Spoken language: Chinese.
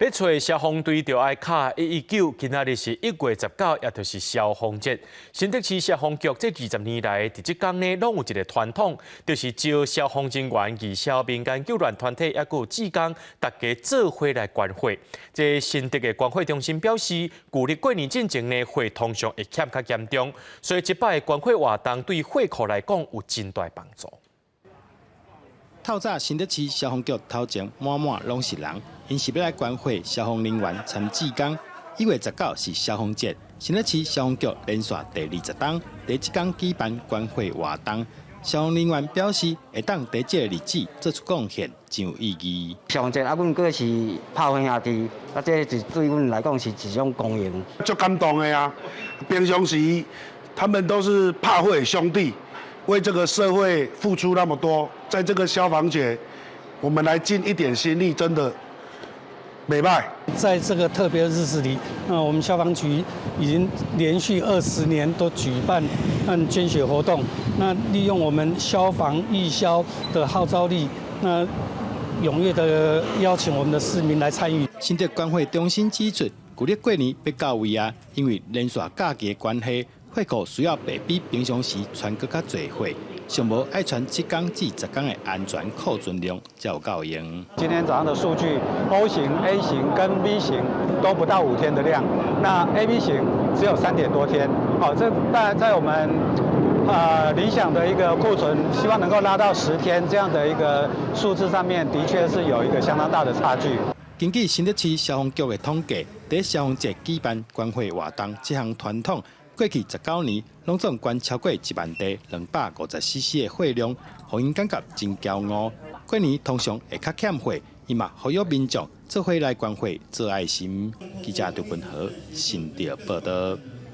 要找消防队就要卡119，今仔日是1月19，也就是消防节。新竹市消防局这20年来，伫即天呢，拢有一个传统，就是招消防人员、义消、民间救援团体，也有志工，大家做伙来关火。这新竹的关火中心表示，旧历过年进前呢，火通常会欠较严重，所以即摆的关火活动对火库来讲有真大帮助。透早新竹市消防局头前满拢是人，因是要来关火消防人员参志工。1月19是消防节，新竹市消防局连续第20天，第1天举办关火活动。消防人员表示，会当在这个日子做出贡献，真有意义。消防节啊，阮个是炮火兄弟，啊，这是对阮来讲是一种公益。足感动的啊！平常时他们都是炮火兄弟。为这个社会付出那么多，在这个消防节，我们来尽一点心力，真的美败。在这个特别日子里，我们消防局已经连续20年都举办捐血活动。那利用我们消防义消的号召力，那踊跃的邀请我们的市民来参与。新竹关火中心指出，旧历过年要到位啊，因为连续假期的关系。火库需要比平常时传更较侪火，上无爱传7天至10天的安全库存量才有够用。今天早上的数据 ，O 型、A 型跟 B 型都不到5天的量，那 AB 型只有3点多天。好，这当然在我们理想的一个库存，希望能够拉到10天这样的一个数字上面，的确是有一个相当大的差距。根据新竹市消防局的统计，在消防节举办关火活动这项传统。过去19年，拢总捐超过1万地254cc 的火量，互因感觉真骄傲。过年通常会较欠火，伊嘛呼吁民众做伙来关火做爱心。记者杜君和新竹报道。